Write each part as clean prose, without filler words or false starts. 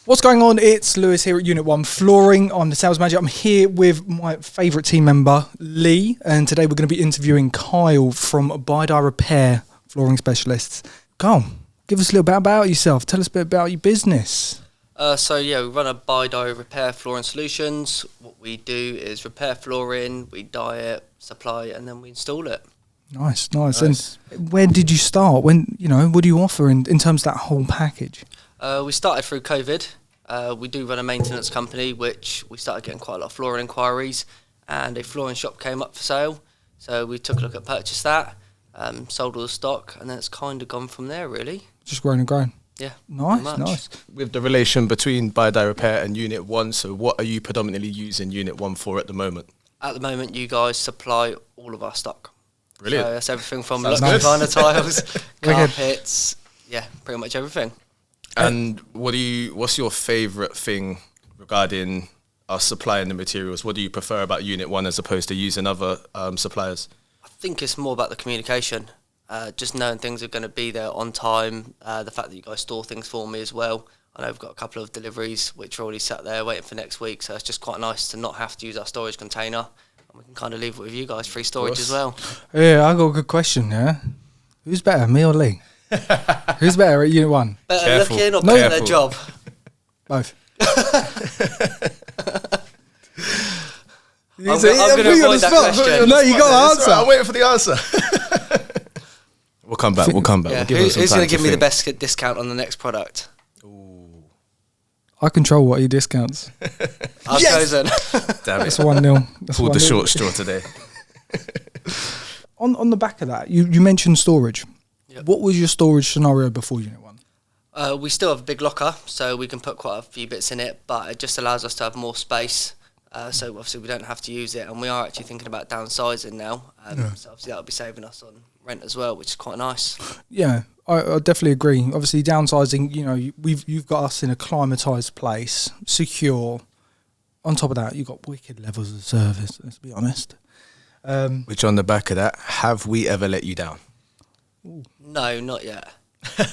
What's going on? It's Lewis here at Unit 1 Flooring. I'm the sales manager. I'm here with my favourite team member, Lee, and today we're going to be interviewing Kyle from By Repair Flooring Specialists. Kyle, give us a little bit about yourself. Tell us a bit about your business. We run a By Repair Flooring Solutions. What we do is repair flooring, we dye it, supply it, and then we install it. Nice. And where did you start? What do you offer in terms of that whole package? We started through COVID. We do run a maintenance company, which we started getting quite a lot of flooring inquiries, and a flooring shop came up for sale. So we took a look at purchase that, sold all the stock, and then it's kind of gone from there, really. Just growing and growing. Yeah. Nice. With the relation between By Repair and Unit 1, so what are you predominantly using Unit 1 for at the moment? At the moment, you guys supply all of our stock. Brilliant. So that's everything from Sounds luxury nice. vinyl tiles, carpets, pretty much everything. And what's your favourite thing regarding us supplying the materials? What do you prefer about Unit 1 as opposed to using other suppliers? I think it's more about the communication, just knowing things are going to be there on time, the fact that you guys store things for me as well. I know we've got a couple of deliveries which are already sat there waiting for next week, so it's just quite nice to not have to use our storage container, and we can kind of leave it with you guys, free storage as well. Yeah, I got a good question, yeah? Who's better, me or Lee? Who's better at Unit 1? Better looking or better at their job? Both. I'm going to avoid that question. No, you got to answer. Right, I'm waiting for the answer. We'll come back. Yeah. Who's going to give me the best discount on the next product? Ooh. I control what he discounts. I've chosen. Damn it. That's 1-0. Pulled the short straw today. On the back of that, you mentioned storage. Yep. What was your storage scenario before Unit 1? We still have a big locker, so we can put quite a few bits in it, but it just allows us to have more space. So obviously we don't have to use it, and we are actually thinking about downsizing now. So obviously that'll be saving us on rent as well, which is quite nice. Yeah, I definitely agree. Obviously downsizing, you've got us in a climatised place, secure. On top of that, you've got wicked levels of service, let's be honest. Which on the back of that, have we ever let you down? Ooh. No, not yet.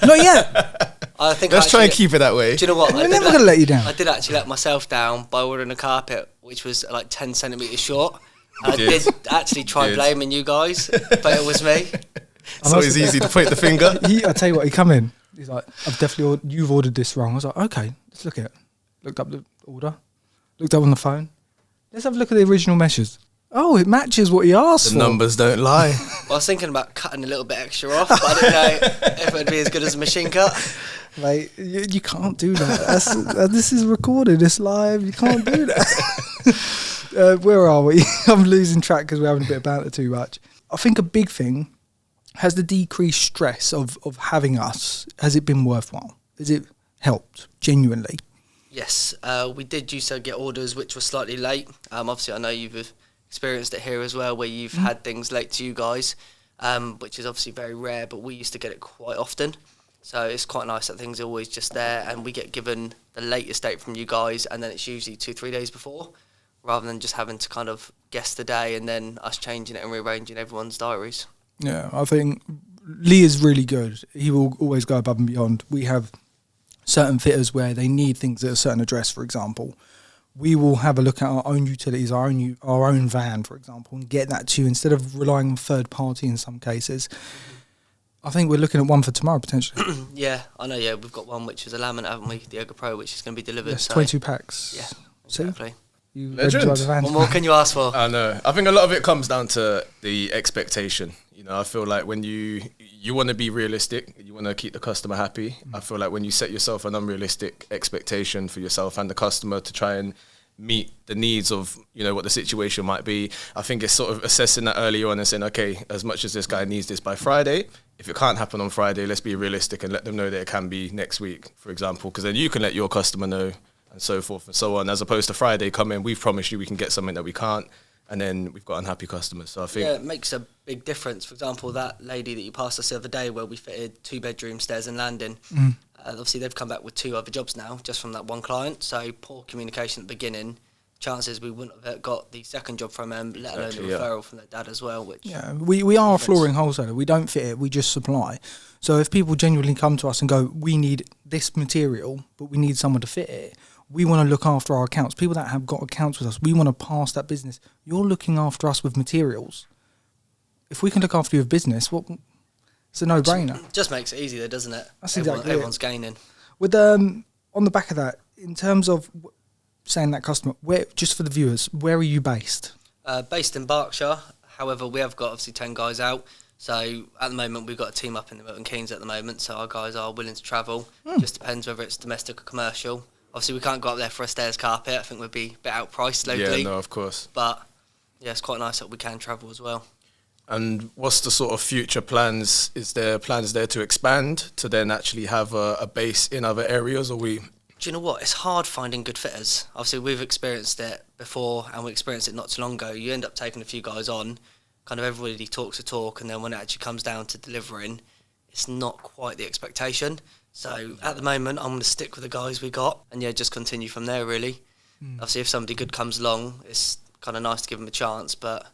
Not yet? I think Let's try and keep it that way. Do you know what? We're never going to let you down. I did actually let myself down by ordering a carpet, which was like 10 centimetres short. I did actually try blaming you guys, but it was me. It's always easy to point the finger. I tell you what, he come in. He's like, you've ordered this wrong. I was like, okay, let's look at it. Looked up the order. Looked up on the phone. Let's have a look at the original measures. Oh, it matches what he asked for. The numbers don't lie. Well, I was thinking about cutting a little bit extra off, but I didn't know if it would be as good as a machine cut. Mate, you can't do that. This is recorded. It's live. You can't do that. Where are we? I'm losing track because we're having a bit of banter too much. I think a big thing, has the decreased stress of having us, has it been worthwhile? Has it helped, genuinely? Yes. We did used to get orders which were slightly late. Obviously, I know you've experienced it here as well, where you've had things late to you guys, which is obviously very rare, but we used to get it quite often. So it's quite nice that things are always just there, and we get given the latest date from you guys, and then it's usually 2-3 days before, rather than just having to kind of guess the day and then us changing it and rearranging everyone's diaries. Yeah, I think Lee is really good. He will always go above and beyond. We have certain fitters where they need things at a certain address, for example. We will have a look at our own utilities, our own van, for example, and get that to you instead of relying on third party in some cases. I think we're looking at one for tomorrow, potentially. Yeah, I know, we've got one which is a laminate, haven't we? The Yoga Pro, which is going to be delivered. Yes, 22 packs. Yeah, exactly. You Legend. the van. What more can you ask for? I know. I think a lot of it comes down to the expectation. I feel like when you want to be realistic, you want to keep the customer happy. I feel like when you set yourself an unrealistic expectation for yourself and the customer to try and meet the needs of, what the situation might be, I think it's sort of assessing that early on and saying, okay, as much as this guy needs this by Friday, if it can't happen on Friday, let's be realistic and let them know that it can be next week, for example, because then you can let your customer know and so forth and so on, as opposed to Friday, come in, we've promised you we can get something that we can't, and then we've got unhappy customers. So I think it makes a big difference. For example, that lady that you passed us the other day where we fitted 2-bedroom stairs and landing, obviously they've come back with 2 other jobs now just from that one client. So poor communication at the beginning chances we wouldn't have got the second job from them, let alone the Exactly, referral from their dad as well. Which we are a flooring wholesaler. We don't fit it. We just supply. So if people genuinely come to us and go, we need this material, but we need someone to fit it, we want to look after our accounts. People that have got accounts with us, we want to pass that business. You're looking after us with materials. If we can look after you with business, it's a no-brainer. Just makes it easier, doesn't it? That's exactly it. Everyone's gaining. With on the back of that, in terms of saying that customer, where, just for the viewers, where are you based? Based in Berkshire. However, we have got obviously 10 guys out. So at the moment, we've got a team up in the Milton Keynes at the moment. So our guys are willing to travel. Just depends whether it's domestic or commercial. Obviously, we can't go up there for a stairs carpet. I think we'd be a bit outpriced locally. Yeah, no, of course. But yeah, it's quite nice that we can travel as well. And what's the sort of future plans? Is there plans there to expand, to then actually have a base in other areas, or we... Do you know what? It's hard finding good fitters. Obviously, we've experienced it before, and we experienced it not too long ago. You end up taking a few guys on, kind of everybody talks a talk, and then when it actually comes down to delivering, it's not quite the expectation. So at the moment, I'm going to stick with the guys we got, and yeah, just continue from there, really. Obviously, if somebody good comes along, it's kind of nice to give them a chance, but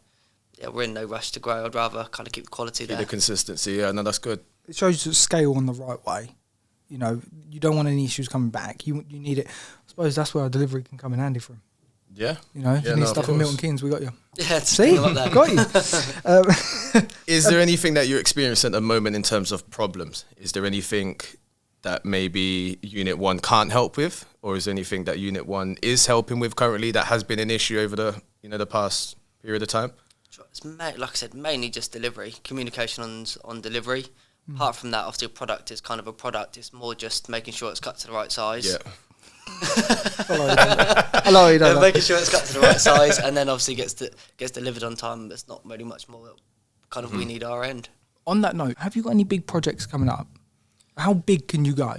yeah, we're in no rush to grow. I'd rather kind of keep the quality there. The consistency, yeah, no, that's good. It shows you to scale on the right way. You know, you don't want any issues coming back. You need it. I suppose that's where our delivery can come in handy for 'em. Yeah. You know, if you need stuff in Milton Keynes, we got you. Yeah, see, got you. Is there anything that you're experiencing at the moment in terms of problems? Is there anything that maybe Unit 1 can't help with, or is there anything that Unit 1 is helping with currently that has been an issue over the past period of time? It's like I said, mainly just delivery, communication on delivery. Apart from that, obviously a product is kind of a product. It's more just making sure it's cut to the right size. Yeah. Making sure it's cut to the right size, and then obviously gets delivered on time. There's not really much more that kind of we need our end. On that note, have you got any big projects coming up? How big can you go?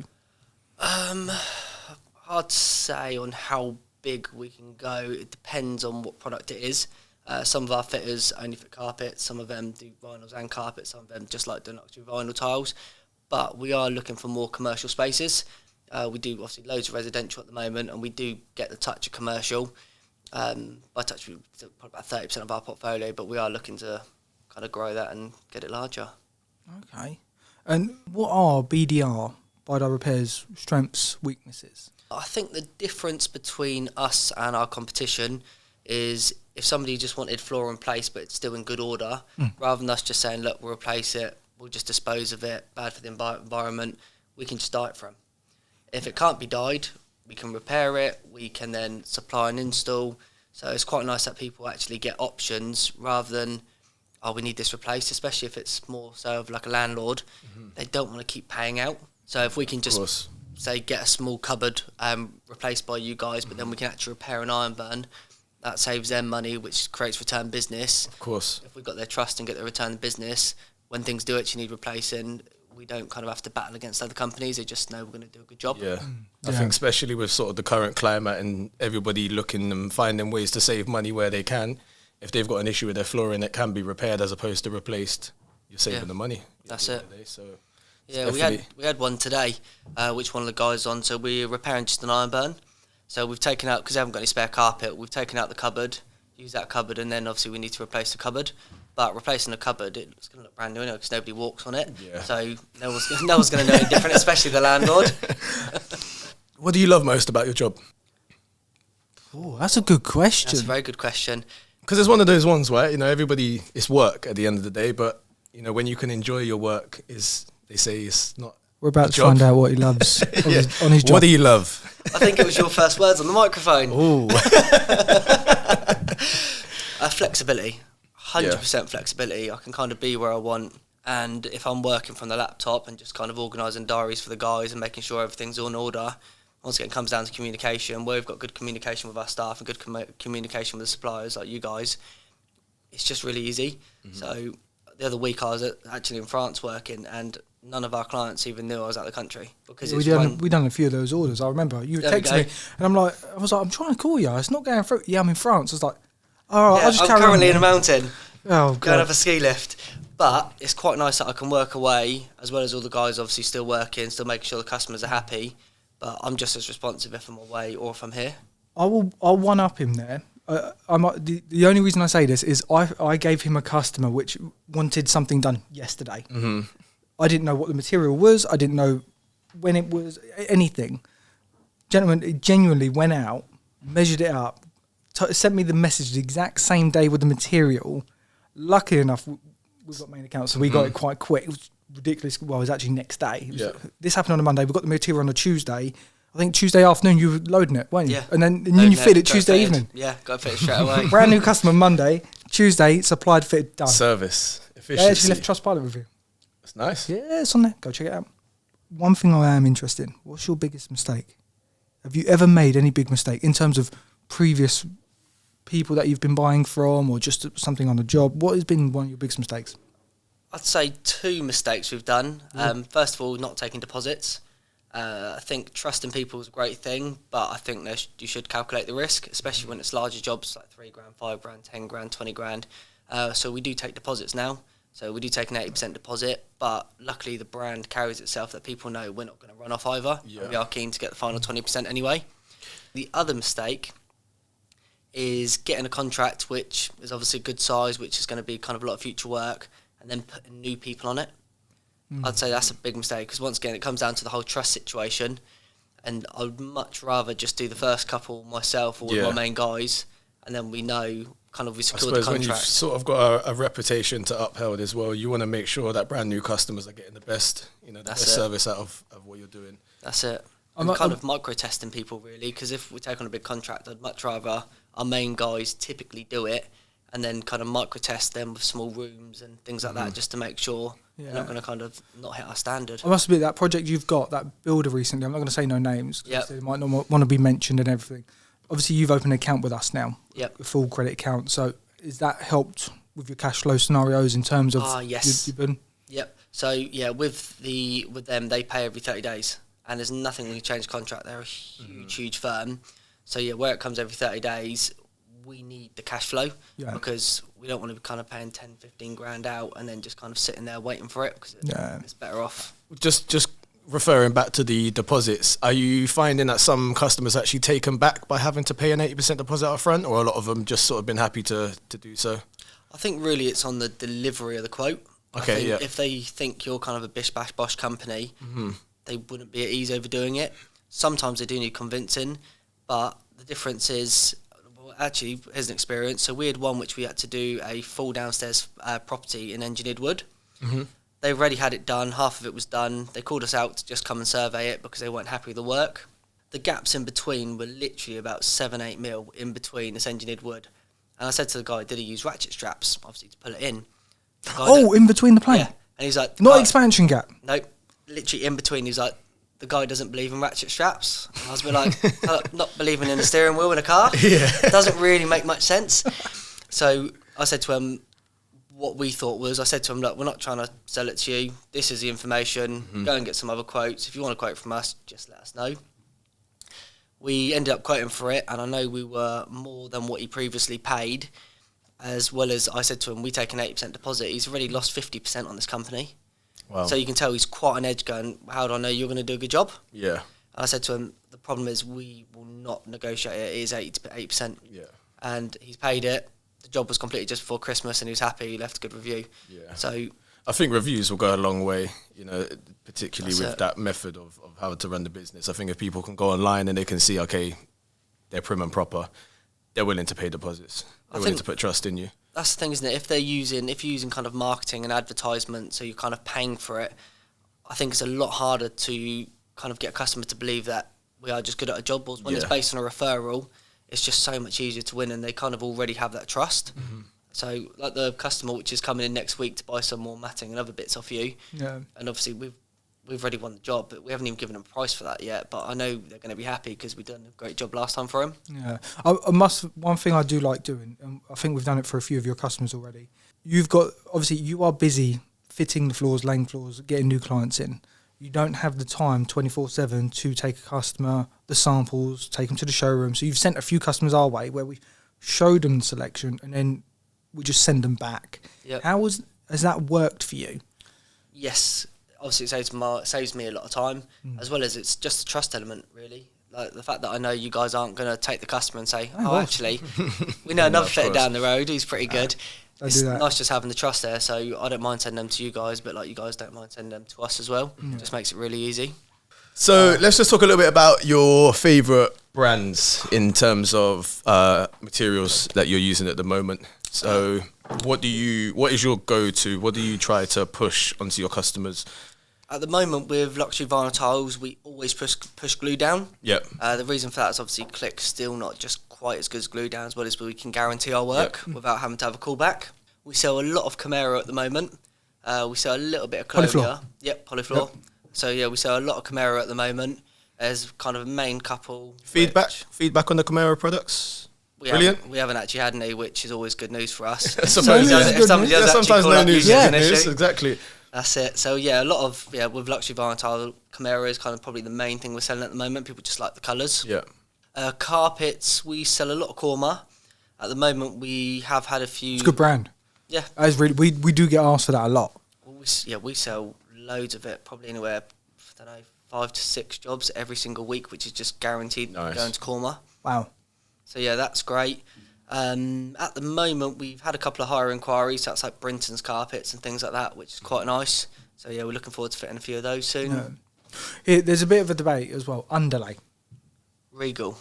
Hard to say on how big we can go. It depends on what product it is. Some of our fitters only fit carpets, some of them do vinyls and carpets, some of them just like do vinyl tiles. But we are looking for more commercial spaces. We do obviously loads of residential at the moment, and we do get the touch of commercial. By touch, we probably about 30% of our portfolio, but we are looking to kind of grow that and get it larger. Okay. And what are BDR, Bidar Repairs, strengths, weaknesses? I think the difference between us and our competition is if somebody just wanted floor in place but it's still in good order, rather than us just saying, look, we'll replace it, we'll just dispose of it, bad for the environment, we can just dye it for them. If it can't be dyed, we can repair it, we can then supply and install. So it's quite nice that people actually get options rather than, oh, we need this replaced, especially if it's more so of like a landlord. They don't want to keep paying out. So if we can just say get a small cupboard replaced by you guys, but then we can actually repair an iron burn, that saves them money, which creates return business. Of course. If we've got their trust and get the return business, when things do actually need replacing, we don't kind of have to battle against other companies. They just know we're going to do a good job. Yeah. I think especially with sort of the current climate and everybody looking and finding ways to save money where they can, if they've got an issue with their flooring that can be repaired as opposed to replaced, you're saving the money. That's it. So yeah, we had one today, which one of the guys on. So we're repairing just an iron burn. So we've taken out, because I haven't got any spare carpet, we've taken out the cupboard, used that cupboard, and then obviously we need to replace the cupboard. But replacing the cupboard, it's going to look brand new anyway because nobody walks on it. Yeah. So no one's going to know any different, especially the landlord. What do you love most about your job? Oh, that's a good question. That's a very good question. Because it's one of those ones where, everybody, it's work at the end of the day, but, when you can enjoy your work they say it's not. We're about to find out what he loves on his job. What do you love? I think it was your first words on the microphone. Ooh. Flexibility. 100% flexibility. I can kind of be where I want, and if I'm working from the laptop and just kind of organising diaries for the guys and making sure everything's all in order, once again it comes down to communication. Where we've got good communication with our staff and good communication with the suppliers like you guys, it's just really easy. So the other week I was actually in France working, and none of our clients even knew I was out of the country because we done a few of those orders. I remember you texted me, and I was like, I'm trying to call you. It's not going through. Yeah, I'm in France. I was like, all right, I'm currently in a mountain. Oh, God. Going up a ski lift. But it's quite nice that I can work away, as well as all the guys obviously still working, still making sure the customers are happy. But I'm just as responsive if I'm away or if I'm here. I'll one up him there. The only reason I say this is I gave him a customer which wanted something done yesterday. Mm-hmm. I didn't know what the material was. I didn't know when it was, anything. Gentleman, it genuinely went out, measured it up, sent me the message the exact same day with the material. Luckily enough, we've got main accounts, so we got it quite quick. It was ridiculous. Well, it was actually next day. This happened on a Monday. We got the material on a Tuesday. I think Tuesday afternoon you were loading it, weren't you? Yeah. And then you fit it Tuesday evening. Yeah, got it fitted straight away. Brand new customer Monday, Tuesday, supplied, fitted, done. Service, efficiency. They actually left Trustpilot review. That's nice. Yeah, it's on there. Go check it out. One thing I am interested in, what's your biggest mistake? Have you ever made any big mistake in terms of previous people that you've been buying from or just something on the job? What has been one of your biggest mistakes? I'd say 2 mistakes we've done. First of all, not taking deposits. I think trusting people is a great thing, but I think you should calculate the risk, especially when it's larger jobs like £3 grand, £5 grand, £10 grand, £20 grand. So we do take deposits now. So we do take an 80% deposit, but luckily the brand carries itself that people know we're not going to run off either. Yeah. We are keen to get the final 20% anyway. The other mistake is getting a contract which is obviously a good size, which is going to be kind of a lot of future work, and then putting new people on it. I'd say that's a big mistake because once again it comes down to the whole trust situation, and I would much rather just do the first couple myself or with my main guys, and then we know kind of we secure the contract. When you've sort of got a reputation to uphold as well, you want to make sure that brand new customers are getting the best, best service out of what you're doing. That's it. I'm kind of micro testing people really, because if we take on a big contract, I'd much rather our main guys typically do it, and then kind of micro test them with small rooms and things like that, just to make sure they're not going to kind of not hit our standard. I must admit, that project you've got, that builder recently, I'm not going to say no names, because they might not want to be mentioned and everything. Obviously, you've opened an account with us now, a full credit account. So, has that helped with your cash flow scenarios in terms of yes. Yep. So with them, they pay every 30 days, and there's nothing when you change contract. They're a huge firm. So where it comes every 30 days, we need the cash flow because we don't want to be kind of paying 10, 15 grand out and then just kind of sitting there waiting for it because it's better off. Just referring back to the deposits, are you finding that some customers actually take them back by having to pay an 80% deposit up front, or a lot of them just sort of been happy to do so? I think really it's on the delivery of the quote. Okay, If they think you're kind of a bish bash bosh company, they wouldn't be at ease overdoing it. Sometimes they do need convincing, but the difference is, actually, here's an experience. So we had one which we had to do a full downstairs property in engineered wood. They already had it done. Half of it was done. They called us out to just come and survey it because they weren't happy with the work. The gaps in between were literally about 7-8 mil in between this engineered wood. And I said to the guy, did he use ratchet straps, obviously, to pull it in? In between the plank? Yeah. And he's like... Not expansion gap? Nope. Literally in between. He's like, the guy doesn't believe in ratchet straps. And I was like, not believing in a steering wheel in a car? It doesn't really make much sense. So I said to him, what we thought was, I said to him, look, we're not trying to sell it to you. This is the information. Go and get some other quotes. If you want a quote from us, just let us know. We ended up quoting for it, and I know we were more than what he previously paid, as well as I said to him, we take an 80% deposit. He's already lost 50% on this company. Wow. So you can tell he's quite on edge going, how do I know you're going to do a good job? Yeah. And I said to him, the problem is we will not negotiate it. It is 80%. Yeah. And he's paid it. The job was completed just before Christmas and he was happy. He left a good review. Yeah. So I think reviews will go a long way, particularly with that method of how to run the business. I think if people can go online and they can see, okay, they're prim and proper, they're willing to pay deposits. They're willing to put trust in you. That's the thing, isn't it? If you're using kind of marketing and advertisement, so you're kind of paying for it, I think it's a lot harder to kind of get a customer to believe that we are just good at a job. When it's based on a referral, it's just so much easier to win, and they kind of already have that trust. So, like the customer which is coming in next week to buy some more matting and other bits off you, and obviously we've already won the job, but we haven't even given them a price for that yet. But I know they're going to be happy because we've done a great job last time for them. Yeah, one thing I do like doing, and I think we've done it for a few of your customers already. You are busy fitting the floors, laying floors, getting new clients in. You don't have the time 24/7 to take a customer, the samples, take them to the showroom. So you've sent a few customers our way where we showed them the selection and then we just send them back. Yep. Has that worked for you? Yes. Obviously it saves me a lot of time, as well as it's just a trust element, really. like the fact that I know you guys aren't going to take the customer and say, Oh, actually, we know another of fitter course. down the road who's pretty good. Don't It's do that. nice just having the trust there, so I don't mind sending them to you guys, but like you guys don't mind sending them to us as well. Just makes it really easy. So let's just talk a little bit about your favourite brands in terms of materials that you're using at the moment. So what is your go-to? What do you try to push onto your customers? At the moment with luxury vinyl tiles, we always push glue down. Yep. The reason for that is obviously Click's still not just quite as good as glue down, as well as we can guarantee our work without having to have a callback. We sell a lot of Camaro at the moment. We sell a little bit of Colonia. Polyfloor. Yep, Polyfloor. Yep. So yeah, we sell a lot of Camaro at the moment as kind of a main couple. Feedback on the Camaro products. Brilliant. We haven't actually had any, which is always good news for us. Sometimes If somebody does actually sometimes call no up, news usually is it's good an news. issue. Exactly. That's it. So yeah, a lot of with luxury vinyl tile, Camaro is kind of probably the main thing we're selling at the moment. People just like the colours. Yeah. Carpets, we sell a lot of Korma. At the moment, we have had a few. It's a good brand. Yeah. That is really, we do get asked for that a lot. Well, we sell loads of it. Probably anywhere, I don't know, 5 to 6 jobs every single week, which is just guaranteed Nice. going to Korma. Wow. So yeah, that's great. At the moment, we've had a couple of higher inquiries. That's like Brinton's carpets and things like that, which is quite nice. So yeah, we're looking forward to fitting a few of those soon. Yeah. Here, there's a bit of a debate as well. Underlay. Regal.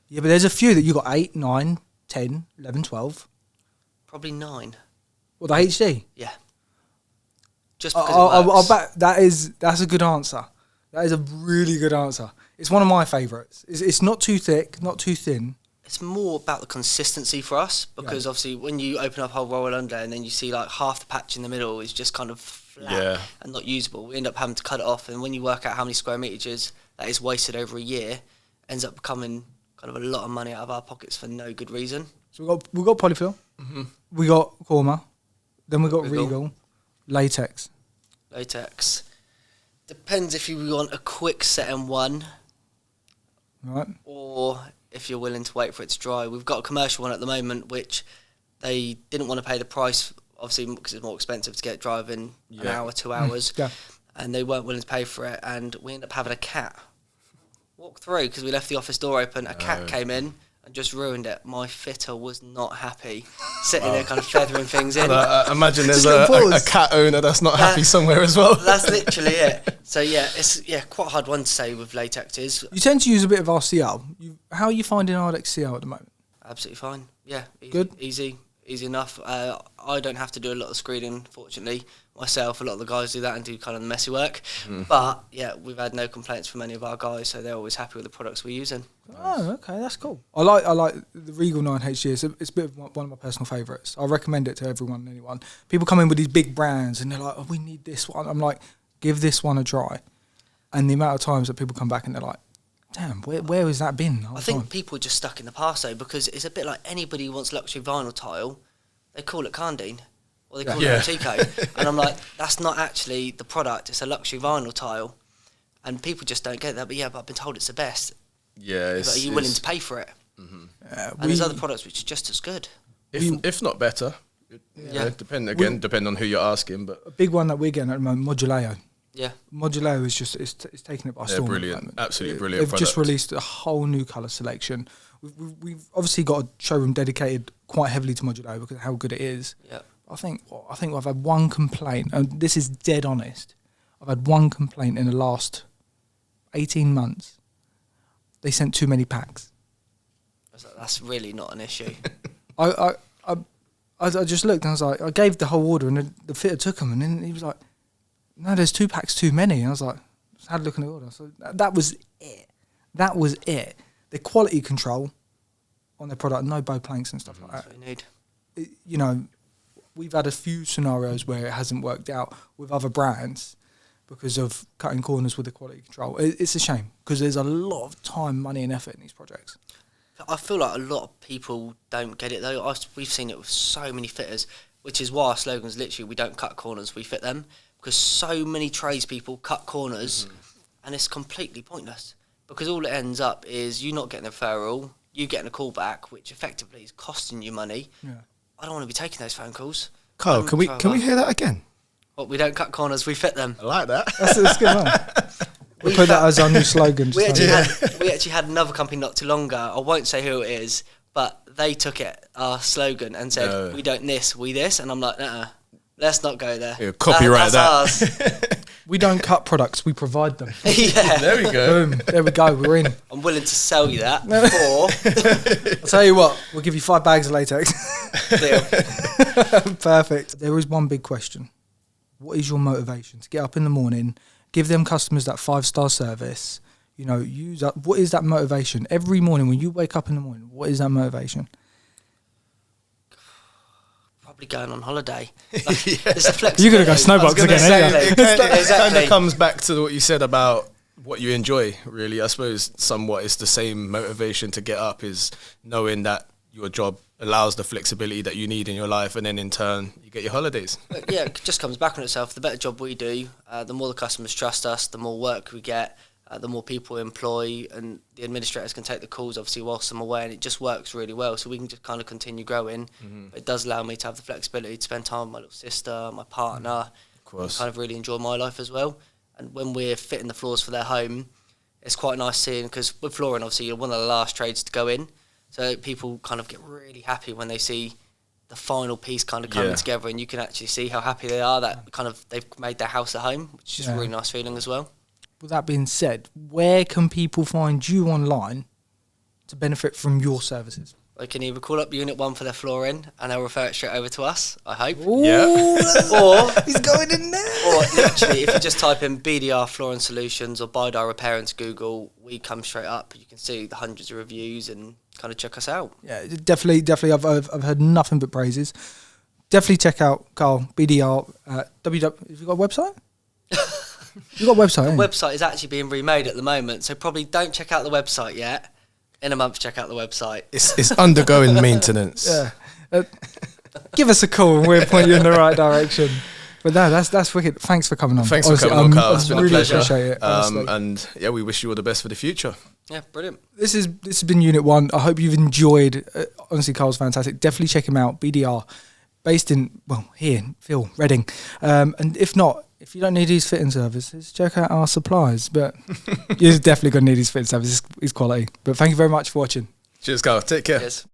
Yeah, but there's a few that you got 8, 9, 10, 11, 12. Probably 9. Well, the HD. Yeah. Just because it I'll works. bet that's a good answer. That is a really good answer. It's one of my favourites. It's not too thick, not too thin. It's more about the consistency for us because obviously when you open up a whole roll under and then you see like half the patch in the middle is just kind of flat and not usable, we end up having to cut it off, and when you work out how many square metres that is wasted over a year, ends up becoming kind of a lot of money out of our pockets for no good reason. So we got Polyfloor, we got Korma, then we got Regal, Latex. Latex. Depends if you want a quick set in one Right. or if you're willing to wait for it to dry. We've got a commercial one at the moment which they didn't want to pay the price, obviously because it's more expensive to get it dry within an hour, 2 hours, Yeah. and they weren't willing to pay for it, and we ended up having a cat walk through because we left the office door open. A cat came in and just ruined it. My fitter was not happy, sitting there kind of feathering things in. I imagine there's Just a pause. cat owner that's not happy somewhere as well. That's literally it. So yeah, it's quite a hard one to say with latexes. You tend to use a bit of RCL. How are you finding RXCL at the moment? Absolutely fine. Yeah, Good. easy enough. I don't have to do a lot of screening, fortunately, myself. A lot of the guys do that and do kind of the messy work. But yeah, we've had no complaints from any of our guys, so they're always happy with the products we're using. Oh, okay, that's cool. I like the Regal 9 HD. It's a bit of one of my personal favourites. I recommend it to everyone and anyone. People come in with these big brands and they're like, oh, we need this one. I'm like, give this one a try. And the amount of times that people come back and they're like, damn, where has that been? I think people are just stuck in the past though, because it's a bit like anybody who wants luxury vinyl tile, they call it Candine or they call it Antico, and I'm like, that's not actually the product. It's a luxury vinyl tile, and people just don't get that. But I've been told it's the best. Yeah, But are you willing to pay for it? And there's other products which are just as good. if not better. Yeah. Depend on who you're asking, but a big one that we're getting at the moment, Moduleo. Yeah. Moduleo is just it's taking it by storm. brilliant. at the moment. Absolutely brilliant They've just product. released a whole new colour selection. We've obviously got a showroom dedicated quite heavily to Moduleo because of how good it is. Yeah. I think I've had one complaint, and this is dead honest. I've had one complaint in the last 18 months. They sent too many packs. That's really not an issue. I just looked and I was like, I gave the whole order and the fitter took them and then he was like, no, there's 2 packs too many. And I was like, just had a look at the order. So that was it. That was it. The quality control on their product, no bow planks and stuff like That's that. what you need. You know, we've had a few scenarios where it hasn't worked out with other brands because of cutting corners with the quality control. It's a shame because there's a lot of time, money and effort in these projects. I feel like a lot of people don't get it though. We've seen it with so many fitters, which is why our slogan is literally we don't cut corners, we fit them, because so many tradespeople cut corners and it's completely pointless because all it ends up is you not getting a referral, you getting a call back, which effectively is costing you money. Yeah. I don't want to be taking those phone calls. Carl, can we hear that again? Well, we don't cut corners, we fit them. I like that. That's a good one. We'll put that as our new slogan. We actually had another company not too long ago. I won't say who it is, but they took it, our slogan, and said, we don't this, we this. And I'm like, let's not go there. Yeah, copyright that's that. Ours. We don't cut products, we provide them. Yeah. There we go. Boom. There we go, we're in. I'm willing to sell you that for... I'll tell you what, we'll give you 5 bags of latex. Deal. Perfect. There is one big question. What is your motivation to get up in the morning, give them customers that 5-star service, you know, what is that motivation? Every morning when you wake up in the morning, what is that motivation? Probably going on holiday. Like, there's a flexibility. You're going to go snowbox again, It kind Exactly. of comes back to what you said about what you enjoy, really. I suppose somewhat it's the same motivation to get up, is knowing that your job allows the flexibility that you need in your life, and then in turn you get your holidays. But yeah, it just comes back on itself. The better job we do, the more the customers trust us, the more work we get, the more people we employ, and the administrators can take the calls obviously whilst I'm away, and it just works really well. So we can just kind of continue growing. But it does allow me to have the flexibility to spend time with my little sister, my partner, Of course. and kind of really enjoy my life as well. And when we're fitting the floors for their home, it's quite nice seeing, because with flooring obviously you're one of the last trades to go in. So people kind of get really happy when they see the final piece kind of coming together, and you can actually see how happy they are that kind of they've made their house a home, which is a really nice feeling as well. With that being said, where can people find you online to benefit from your services? They can either call up Unit 1 for their flooring, and they'll refer it straight over to us, I hope. Yeah. Or He's going in there. Or literally, if you just type in BDR Flooring Solutions or Bidar Repair into Google, we come straight up. You can see the hundreds of reviews and kind of check us out. Yeah, definitely. I've heard nothing but praises. Definitely check out Carl BDR. Have you got a website? You got a website? The website is actually being remade at the moment, so probably don't check out the website yet. In a month, check out the website. It's undergoing maintenance. Yeah. Give us a call and we'll point you in the right direction. But no, that's wicked. Thanks for coming on. Thanks Honestly, for coming on, Carl. It's been really a pleasure. Appreciate it. And yeah, we wish you all the best for the future. Yeah, brilliant. This has been Unit 1. I hope you've enjoyed. Honestly, Carl's fantastic. Definitely check him out. BDR, based in, here, Phil, Reading. And if not, if you don't need his fitting services, check out our supplies. But you're definitely going to need his fitting services. His quality. But thank you very much for watching. Cheers, Carl. Take care. Cheers.